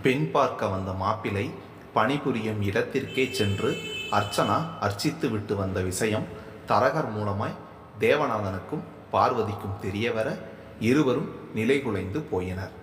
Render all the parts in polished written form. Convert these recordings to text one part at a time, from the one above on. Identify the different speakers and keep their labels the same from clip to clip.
Speaker 1: பெண் பார்க்க வந்த மாப்பிள்ளை பணிபுரியும் இடத்திற்கே சென்று அர்ச்சனா அர்ச்சித்து விட்டு வந்த விஷயம் தரகர் மூலமாய் தேவநாதனுக்கும் பார்வதிக்கும் தெரியவர இருவரும் நிலைகுலைந்து போயினர்.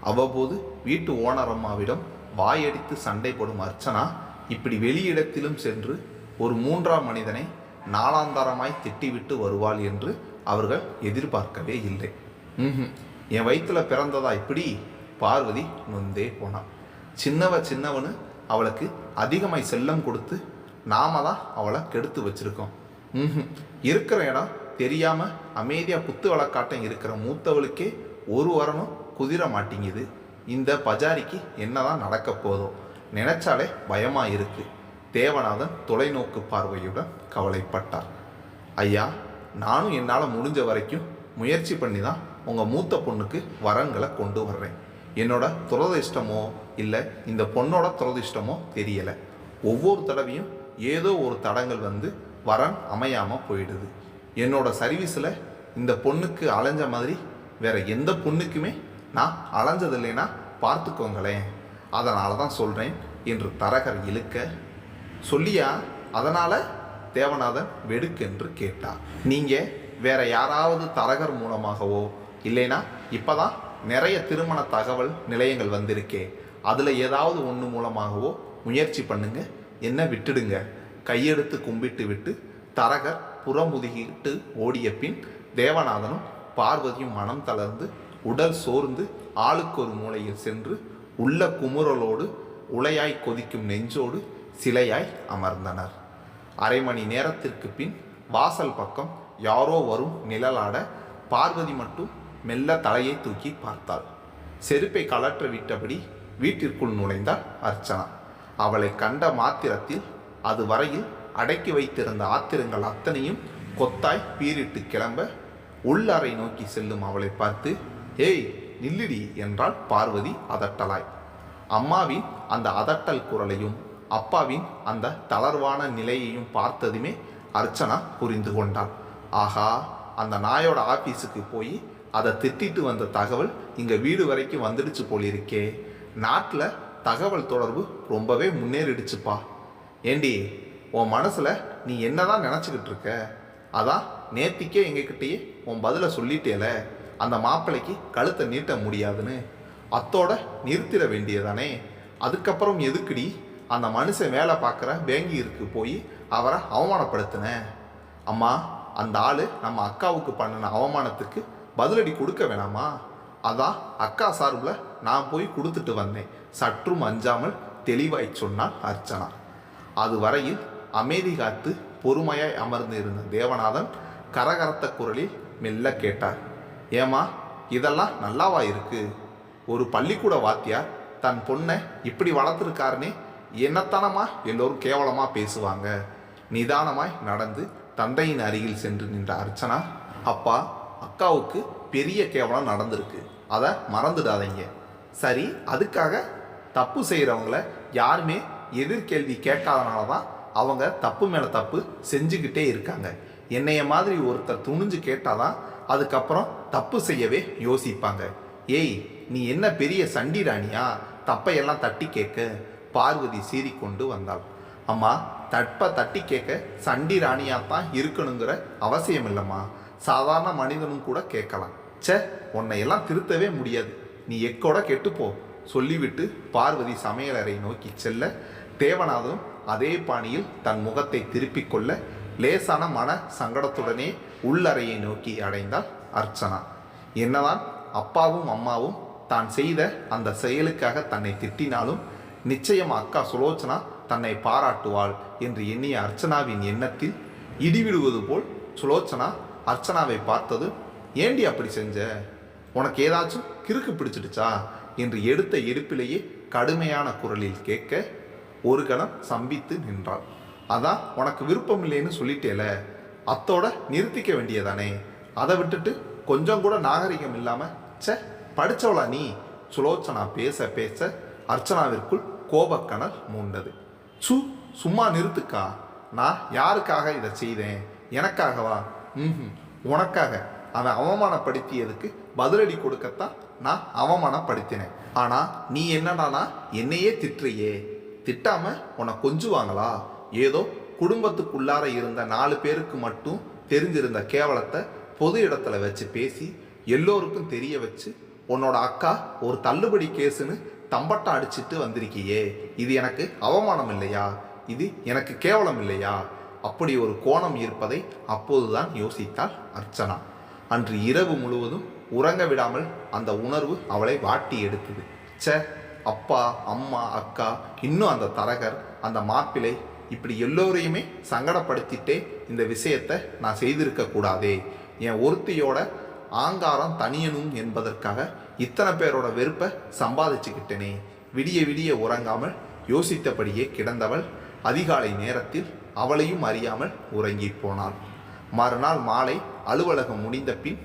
Speaker 1: அவ்வப்போது வீட்டு ஓனரம்மாவிடம் வாயடித்து சண்டை போடும் அர்ச்சனா இப்படி வெளியிடத்திலும் சென்று ஒரு மூன்றாம் மனிதனை நாளாந்தாரமாய் திட்டிவிட்டு வருவாள் என்று அவர்கள் எதிர்பார்க்கவே இல்லை. என் வயிற்றுல பிறந்ததா இப்படி? பார்வதி நொந்தே போனான். சின்னவனு அவளுக்கு அதிகமாய் செல்லம் கொடுத்து நாம தான் அவளை கெடுத்து வச்சிருக்கோம். இருக்கிற இடம் தெரியாம அமைதியா குத்து வழக்காட்டம் இருக்கிற மூத்தவளுக்கே ஒரு வரணும் குதிர மாட்டேங்குது. இந்த பஜாரிக்கு என்னதான் நடக்க போதும் நினைச்சாலே பயமா இருக்கு. தேவநாதன் தொலைநோக்கு பார்வையுடன் கவலைப்பட்டார். ஐயா, நானும் என்னால் முடிஞ்ச வரைக்கும் முயற்சி பண்ணி தான் உங்கள் மூத்த பொண்ணுக்கு வரன்களை கொண்டு வர்றேன். என்னோட துரதிர்ஷ்டமோ இல்லை இந்த பொண்ணோட துரதிர்ஷ்டமோ தெரியலை. ஒவ்வொரு தடவையும் ஏதோ ஒரு தடங்கள் வந்து வரன் அமையாமல் போயிடுது. என்னோட சர்வீஸில் இந்த பொண்ணுக்கு அலைஞ்ச மாதிரி வேற எந்த பொண்ணுக்குமே நான் அலைஞ்சதில்லைன்னா பார்த்துக்கோங்களேன். அதனால தான் சொல்கிறேன் என்று தரகர் இழுக்க, சொல்லியா அதனால் தேவநாதன் வெடுக்கென்று கேட்டார். நீங்கள் வேற யாராவது தரகர் மூலமாகவோ இல்லைனா இப்போ தான் நிறைய திருமண தகவல் நிலையங்கள் வந்திருக்கே, அதில் ஏதாவது ஒன்று மூலமாகவோ முயற்சி பண்ணுங்க, என்ன விட்டுடுங்க. கையெடுத்து கும்பிட்டு விட்டு தரகர் புறமுதுகிட்டு ஓடிய பின் தேவநாதனும் பார்வதியும் மனம் தளர்ந்து உடல் சோர்ந்து ஆளுக்கு ஒரு மூலையில் சென்று உள்ள குமுறலோடு உலையாய் கொதிக்கும் நெஞ்சோடு சிலையாய் அமர்ந்தனர். அரை மணி நேரத்திற்கு பின் வாசல் பக்கம் யாரோ வரும் நிழலாட பார்வதி மட்டும் மெல்ல தலையை தூக்கி பார்த்தாள். செருப்பை கலற்ற விட்டபடி வீட்டிற்குள் நுழைந்தாள் அர்ச்சனா. அவளை கண்ட மாத்திரத்தில் அது வரையில் அடக்கி வைத்திருந்த ஆத்திரங்கள் அத்தனையும் கொத்தாய் பீரிட்டு கிளம்ப உள்ளறை நோக்கி செல்லும் அவளை பார்த்து, ஏய் நில்லுடி என்றாள் பார்வதி அதட்டலாய். அம்மாவின் அந்த அதட்டல் குரலையும் அப்பாவின் அந்த தளர்வான நிலையையும் பார்த்ததுமே அர்ச்சனா புரிந்து கொண்டாள். ஆகா, அந்த நாயோட ஆபீஸுக்கு போய் அதை திட்டிட்டு வந்த தகவல் இங்கே வீடு வரைக்கும் வந்துடுச்சு போலிருக்கே. நாட்டில் தகவல் தொடர்பு ரொம்பவே முன்னேறிடுச்சுப்பா. ஏண்டி, உன் மனசில் நீ என்னதான் நினச்சிக்கிட்டு இருக்க? அதான் நேத்திக்கே எங்ககிட்டயே உன் பதிலை சொல்லிட்டேல, அந்த மாப்பிள்ளைக்கு கழுத்தை நீட்ட முடியாதுன்னு. அத்தோட நிறுத்திட வேண்டியதானே. அதுக்கப்புறம் எதுக்குடி அந்த மனுஷன் வேலை பார்க்குற பேங்கிற்கு போய் அவரை அவமானப்படுத்தின? அம்மா, அந்த ஆள் நம்ம அக்காவுக்கு பண்ணின அவமானத்துக்கு பதிலடி கொடுக்க வேணாமா? அதான் அக்கா சார்பில் நான் போய் கொடுத்துட்டு வந்தேன். சற்றும் அஞ்சாமல் தெளிவாய் சொன்னாள் அர்ச்சனா. அது வரையில் அமைதி காத்து பொறுமையாய் அமர்ந்து இருந்த தேவநாதன் கரகரத்த குரலில் மெல்ல கேட்டார். ஏமா, இதெல்லாம் நல்லாவா இருக்கு? ஒரு பள்ளிக்கூட வாத்தியார் தன் பொண்ணை இப்படி வளர்த்துருக்காருனே என்னத்தனமா எல்லோரும் கேவலமாக பேசுவாங்க. நிதானமாய் நடந்து தந்தையின் அருகில் சென்று நின்ற அர்ச்சனா, அப்பா, அக்காவுக்கு பெரிய கேவலம் நடந்திருக்கு, அதை மறந்துடாதீங்க. சரி, அதுக்காக தப்பு செய்கிறவங்கள யாருமே எதிர்கேள்வி கேட்காதனால தான் அவங்க தப்பு மேலே தப்பு செஞ்சுக்கிட்டே இருக்காங்க. என்னைய மாதிரி ஒருத்தர் துணிஞ்சு கேட்டாதான் அதுக்கப்புறம் தப்பு செய்யவே யோசிப்பாங்க. ஏய், நீ என்ன பெரிய சண்டி ராணியா தப்பையெல்லாம் தட்டி கேட்க? பார்வதி சீறிக்கொண்டு வந்தாள். அம்மா, தப்பை தட்டி கேட்க சண்டி ராணியாத்தான் இருக்கணுங்கிற அவசியம் இல்லைம்மா. சாதாரண மனிதனும் கூட கேட்கலாம். உன்னையெல்லாம் திருத்தவே முடியாது, நீ எக்கோட கெட்டுப்போ சொல்லிவிட்டு பார்வதி சமையலறை நோக்கி செல்ல தேவநாதனும் அதே பாணியில் தன் முகத்தை திருப்பிக் கொள்ள லேசான மன சங்கடத்துடனே உள்ளறையை நோக்கி அடைந்தாள் அர்ச்சனா. என்னதான் அப்பாவும் அம்மாவும் தான் செய்த அந்த செயலுக்காக தன்னை திட்டினாலும் நிச்சயம் அக்கா சுலோச்சனா தன்னை பாராட்டுவாள் என்று எண்ணிய அர்ச்சனாவின் எண்ணத்தில் இடிவிடுவது போல் சுலோச்சனா அர்ச்சனாவை பார்த்தது, ஏண்டி அப்படி செஞ்ச? உனக்கு ஏதாச்சும் கிறுக்கு பிடிச்சிடுச்சா என்று எடுத்த எடுப்பிலேயே கடுமையான குரலில் கேட்க ஒரு கணம் சம்பித்து நின்றாள். அதான் உனக்கு விருப்பம் இல்லைன்னு சொல்லிட்டேல, அத்தோட நிறுத்திக்க வேண்டியதானே. அதை விட்டுட்டு கொஞ்சம் கூட நாகரிகம் இல்லாமல் படித்தவளா நீ? சுலோச்சனா பேச பேச அர்ச்சனாவிற்குள் கோபக்கணல் மூண்டது. சும்மா நிறுத்துக்கா. நான் யாருக்காக இதை செய்தேன்? எனக்காகவா? உனக்காக. அவன் அவமானப்படுத்தியதுக்கு பதிலடி கொடுக்கத்தான் நான் அவமானப்படுத்தினேன். ஆனால் நீ என்னடானா என்னையே திட்டுறியே, திட்டாம உன்னை கொஞ்சுவாங்களா? ஏதோ குடும்பத்துக்குள்ளார இருந்த 4 பேருக்கு மட்டும் தெரிஞ்சிருந்த கேவலத்தை பொது இடத்துல வச்சு பேசி எல்லோருக்கும் தெரிய வச்சு உன்னோட அக்கா ஒரு தள்ளுபடி கேஸுன்னு தம்பட்டம் அடிச்சிட்டு வந்திருக்கியே, இது எனக்கு அவமானம் இல்லையா? இது எனக்கு கேவலம் இல்லையா? அப்படி ஒரு கோணம் இருப்பதை அப்போதுதான் யோசித்தாள் அர்ச்சனா. அன்று இரவு முழுவதும் உறங்க விடாமல் அந்த உணர்வு அவளை வாட்டி எடுத்தது. சே, அப்பா, அம்மா, அக்கா, இன்னும் அந்த தரகர், அந்த மாப்பிள்ளை, இப்படி எல்லோரையுமே சங்கடப்படுத்திட்டே இந்த விஷயத்தை நான் செய்திருக்க கூடாதே. என் ஒருத்தியோட ஆங்காரம் தனியணும் என்பதற்காக இத்தனை பேரோட வெறுப்பை சம்பாதிச்சுக்கிட்டேனே. விடிய விடிய உறங்காமல் யோசித்தபடியே கிடந்தவள் அதிகாலை நேரத்தில் அவளையும் அறியாமல் உறங்கி போனாள். மறுநாள் மாலை அலுவலகம் முடிந்த பின்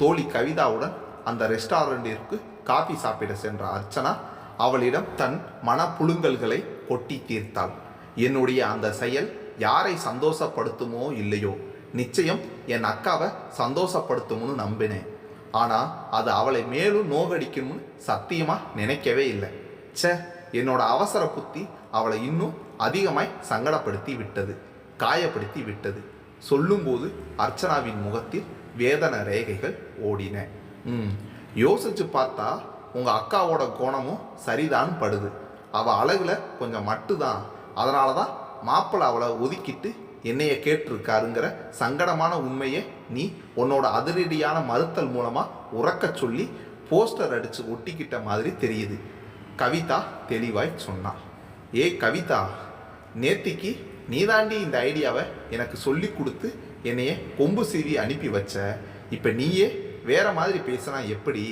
Speaker 1: தோழி கவிதாவுடன் அந்த ரெஸ்டாரண்டிற்கு காபி சாப்பிட சென்ற அர்ச்சனா அவளிடம் தன் மனப்புழுங்கல்களை கொட்டி தீர்த்தாள். என்னுடைய அந்த செயல் யாரை சந்தோஷப்படுத்துமோ இல்லையோ, நிச்சயம் என் அக்காவை சந்தோஷப்படுத்தும்னு நம்பினேன். ஆனால் அது அவளை மேலும் நோகடிக்கும்னு சத்தியமாக நினைக்கவே இல்லை. சே, என்னோட அவசர புத்தி அவளை இன்னும் அதிகமாய் சங்கடப்படுத்தி விட்டது, காயப்படுத்தி விட்டது. சொல்லும்போது அர்ச்சனாவின் முகத்தில் வேதனை ரேகைகள் ஓடின. யோசிச்சு பார்த்தா உங்கள் அக்காவோட கோணமும் சரிதான் படுது. அவள் அழகுல கொஞ்சம் மட்டுதான், அதனால தான் மாப்பிள்ளை அவளை ஒதுக்கிட்டு என்னைய கேட்டிருக்காருங்கிற சங்கடமான உண்மையை நீ உன்னோட அதிரடியான மறுத்தல் மூலமாக உறக்க சொல்லி போஸ்டர் அடித்து ஒட்டிக்கிட்ட மாதிரி தெரியுது, கவிதா தெளிவாய் சொன்னான். ஏ கவிதா, நேத்திக்கு நீதாண்டி இந்த ஐடியாவை எனக்கு சொல்லி கொடுத்து என்னைய கொம்பு சீவி அனுப்பி வச்ச. இப்போ நீயே வேற மாதிரி பேசினா எப்படி?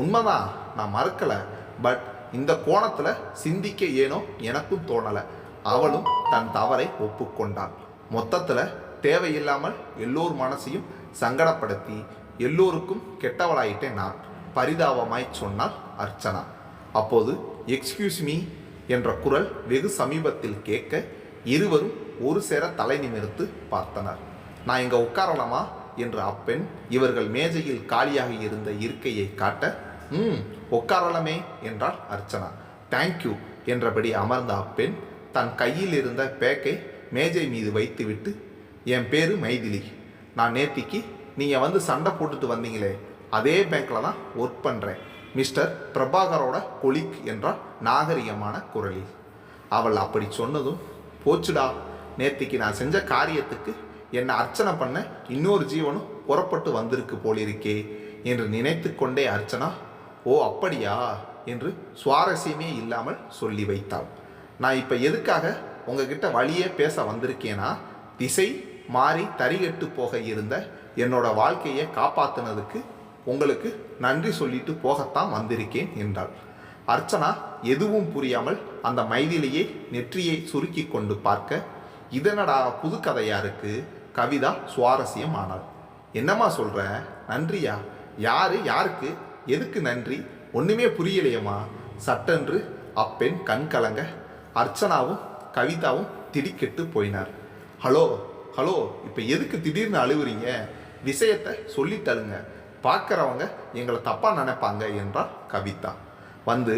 Speaker 1: உண்மைதான், நான் மறுக்கலை. பட் இந்த கோணத்தில் சிந்திக்க ஏனோ எனக்கும் தோணலை. அவளும் தன் தவறை ஒப்புக்கொண்டாள். மொத்தத்தில் தேவையில்லாமல் எல்லோர் மனசையும் சங்கடப்படுத்தி எல்லோருக்கும் கெட்டவளாயிட்டேன் நான், பரிதாபமாய் சொன்னாள் அர்ச்சனா. அப்போது எக்ஸ்கியூஸ் மீ என்ற குரல் வெகு சமீபத்தில் கேட்க இருவரும் ஒரு சேர தலை நிமிர்த்து பார்த்தனர். நான் இங்கே உட்காரலாமா என்று அப்பெண் இவர்கள் மேஜையில் காலியாக இருந்த இருக்கையை காட்ட, உட்காரலாமே என்றாள் அர்ச்சனா. தேங்க்யூ என்றபடி அமர்ந்த அப்பெண் தன் கையில் இருந்த பேக்கை மேஜை மீது வைத்துவிட்டு, என் பேரு மைதிலி, நான் நேத்திக்கு நீங்கள் வந்து சண்டை போட்டுட்டு வந்தீங்களே அதே பேங்க்கில் தான் ஒர்க் பண்ணுறேன், மிஸ்டர் பிரபாகரோட கொலிக் என்றால் நாகரிகமான குரலில். அவள் அப்படி சொன்னதும், போச்சுடா, நேத்திக்கு நான் செஞ்ச காரியத்துக்கு என்னை அர்ச்சனை பண்ண இன்னொரு ஜீவனும் புறப்பட்டு வந்திருக்கு போலிருக்கே என்று நினைத்து கொண்டே அர்ச்சனா, ஓ அப்படியா என்று சுவாரஸ்யமே இல்லாமல் சொல்லி வைத்தாள். நான் இப்போ எதுக்காக உங்ககிட்ட வழியே பேச வந்திருக்கேனா, திசை மாறி தறிகெட்டு போக இருந்த என்னோட வாழ்க்கையை காப்பாற்றினதுக்கு உங்களுக்கு நன்றி சொல்லிட்டு போகத்தான் வந்திருக்கேன் என்றாள். அர்ச்சனா எதுவும் புரியாமல் அந்த மைதிலியை நெற்றியை சுருக்கி கொண்டு பார்க்க, இதனடா புது கதையா இருக்கு? கவிதா சுவாரஸ்யம் ஆனாள். என்னம்மா சொல்ற? நன்றியா? யாரு யாருக்கு எதுக்கு நன்றி? ஒன்றுமே புரியலையம்மா. சட்டென்று அப்பெண் கண் கலங்க அர்ச்சனாவும் கவிதாவும் திடுக்கிட்டு போயினார். ஹலோ ஹலோ, இப்போ எதுக்கு திடீர்னு அழுவுறீங்க? விஷயத்தை சொல்லித்தழுங்க, பார்க்குறவங்க எங்களை தப்பாக நினைப்பாங்க என்றாள் கவிதா. வந்து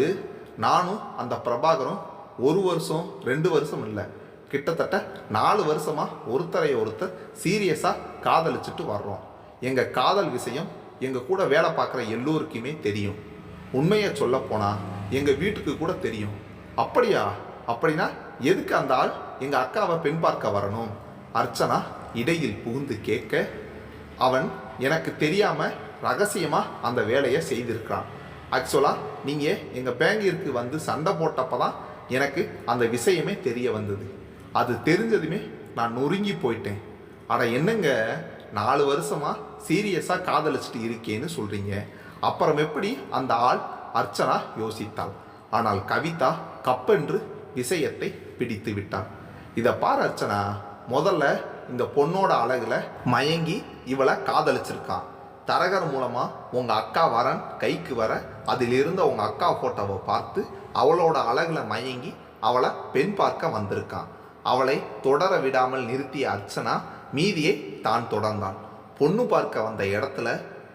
Speaker 1: நானும் அந்த பிரபாகரும் 1 வருஷம் 2 வருஷம் இல்லை, கிட்டத்தட்ட 4 வருஷமாக ஒருத்தரை ஒருத்தர் சீரியஸாக காதலிச்சுட்டு வர்றோம். எங்கள் காதல் விஷயம் எங்கள் கூட வேலை பார்க்குற எல்லோருக்குமே தெரியும். உண்மையை சொல்லப்போனால் எங்கள் வீட்டுக்கு கூட தெரியும். அப்படியா? அப்படின்னா எதுக்கு அந்த ஆள் எங்கள் அக்காவை பெண் பார்க்க வரணும்? அர்ச்சனா இடையில் புகுந்து கேட்க, அவன் எனக்கு தெரியாமல் ரகசியமாக அந்த வேலையை செய்திருக்கிறான். ஆக்சுவலாக நீங்கள் எங்கள் பேங்கிற்கு வந்து சண்டை போட்டப்போ தான் எனக்கு அந்த விஷயமே தெரிய வந்தது. அது தெரிஞ்சதுமே நான் நொறுங்கி போயிட்டேன். அட என்னங்க, 4 வருஷமாக சீரியஸாக காதலிச்சுட்டு இருக்கேன்னு சொல்கிறீங்க, அப்புறம் எப்படி அந்த ஆள்? அர்ச்சனா யோசித்தாள். ஆனால் கவிதா கப்பென்று விஷயத்தை பிடித்து விட்டாள். இதை பார் அர்ச்சனா, முதல்ல இந்த பொண்ணோட அழகுல மயங்கி இவளை காதலிச்சிருக்கான். தரகர் மூலமாக உங்கள் அக்கா வரன் கைக்கு வர அதில் இருந்த உங்கள் அக்கா ஃபோட்டோவை பார்த்து அவளோட அழகுல மயங்கி அவளை பெண் பார்க்க வந்திருக்கான். அவளை தொடர விடாமல் நிறுத்திய அர்ச்சனா மீதியை தான் தொடர்ந்தாள். பொண்ணு பார்க்க வந்த இடத்துல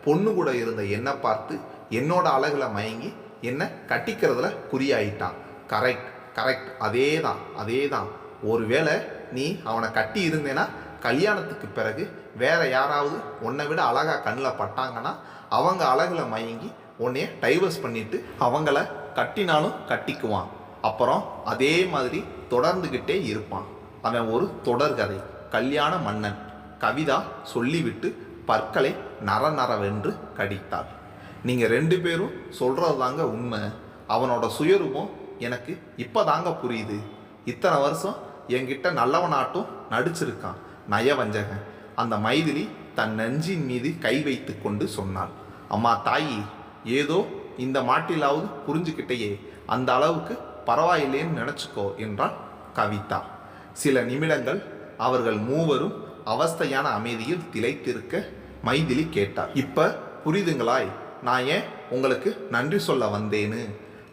Speaker 1: பொண்ணு கூட இருந்த என்னை பார்த்து என்னோட அழகுல மயங்கி என்னை கட்டிக்கிறதுல குறியாயிட்டான். கரெக்ட் கரெக்ட், அதே தான். ஒருவேளை நீ அவனை கட்டி இருந்தேன்னா கல்யாணத்துக்கு பிறகு வேற யாராவது உன்னை விட அழகா கண்ணில் பட்டாங்கன்னா அவங்க அழகுல மயங்கி உன்னைய டைவர்ஸ் பண்ணிட்டு அவங்கள கட்டினாலும் கட்டிக்குவான். அப்புறம் அதே மாதிரி தொடர்ந்துக்கிட்டே இருப்பான். அவன் ஒரு தொடர்கதை. கல்யாண மன்னன். கவிதா சொல்லிவிட்டு பற்களை நரநரவென்று கடித்தாள். நீங்கள் 2 பேரும் சொல்கிறது தாங்க உண்மை. அவனோட சுயரூபம் எனக்கு இப்போ தாங்க புரியுது. இத்தனை வருஷம் என்கிட்ட நல்லவனாட்டும் நடிச்சிருக்கான் நயவஞ்சகன். அந்த மைதிலி தன் நெஞ்சின் மீது கை வைத்து கொண்டு சொன்னாள். அம்மா தாயி, ஏதோ இந்த மாட்டிலாவது புரிஞ்சுக்கிட்டேயே, அந்த அளவுக்கு பரவாயில்லைன்னு நினச்சிக்கோ என்றாள் கவிதா. சில நிமிடங்கள் அவர்கள் மூவரும் அவஸ்தையான அமைதியில் திளைத்திருக்க மைதிலி கேட்டார். இப்ப புரியுதுங்களாய் நான் ஏன் உங்களுக்கு நன்றி சொல்ல வந்தேன்னு.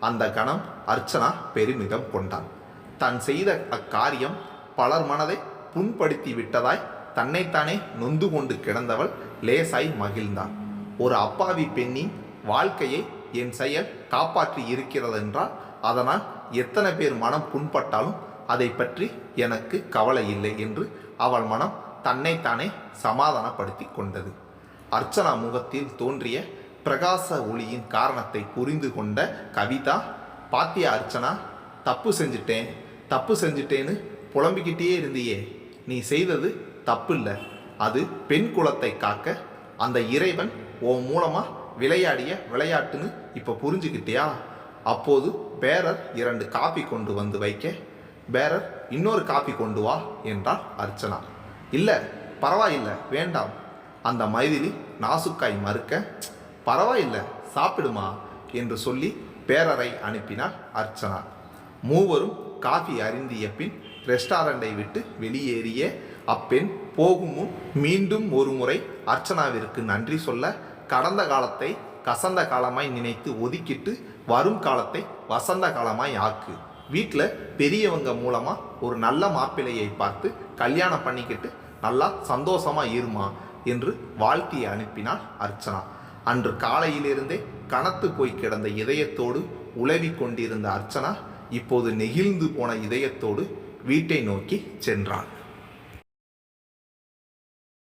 Speaker 1: அந்த கணம் அர்ச்சனா பெருமிதம் கொண்டான். தான் செய்த அக்காரியம் பலர் மனதை புண்படுத்தி விட்டதாய் தன்னைத்தானே நொந்து கொண்டு கிடந்தவள் லேசாய் மகிழ்ந்தான். ஒரு அப்பாவி பெண்ணின் வாழ்க்கையை என் செயல் காப்பாற்றி இருக்கிறதென்றால் அதனால் எத்தனை பேர் மனம் புண்பட்டாலும் அதை பற்றி எனக்கு கவலை இல்லை என்று அவள் மனம் தன்னைத்தானே சமாதானப்படுத்தி கொண்டது. அர்ச்சனா முகத்தில் தோன்றிய பிரகாச ஒளியின் காரணத்தை புரிந்து கொண்ட கவிதா, பாத்தியா அர்ச்சனா, தப்பு செஞ்சிட்டேன்னு புலம்பிக்கிட்டே இருந்தியே, நீ செய்தது தப்பு இல்லை. அது பெண் குலத்தை காக்க அந்த இறைவன் உன் மூலமா விளையாடிய விளையாட்டுன்னு இப்போ புரிஞ்சுக்கிட்டியா? அப்போது பேரர் 2 காபி கொண்டு வந்து வைக்க, பேரர் இன்னொரு காபி கொண்டு வா என்றாள் அர்ச்சனா. இல்லை பரவாயில்லை, வேண்டாம். அந்த மைதிலி நாசுக்காய் மறுக்க, பரவாயில்லை சாப்பிடுமா என்று சொல்லி பேரரை அனுப்பினாள் அர்ச்சனா. மூவரும் காஃபி அருந்திய பின் ரெஸ்டாரண்டை விட்டு வெளியேறிய அப்பெண் போகும் முன் மீண்டும் ஒரு முறை அர்ச்சனாவிற்கு நன்றி சொல்ல, கடந்த காலத்தை கசந்த காலமாய் நினைத்து ஒதுக்கிட்டு வரும் காலத்தை வசந்த காலமாய் ஆக்கு. வீட்டில் பெரியவங்க மூலமாக ஒரு நல்ல மாப்பிள்ளையை பார்த்து கல்யாணம் பண்ணிக்கிட்டு நல்லா சந்தோஷமா இருமா என்று வாழ்த்தி அனுப்பினாள் அர்ச்சனா. அன்று காலையிலிருந்தே கனத்து போய் கிடந்த இதயத்தோடு உலவி கொண்டிருந்த அர்ச்சனா இப்போது நெகிழ்ந்து போன இதயத்தோடு வீட்டை நோக்கி சென்றாள்.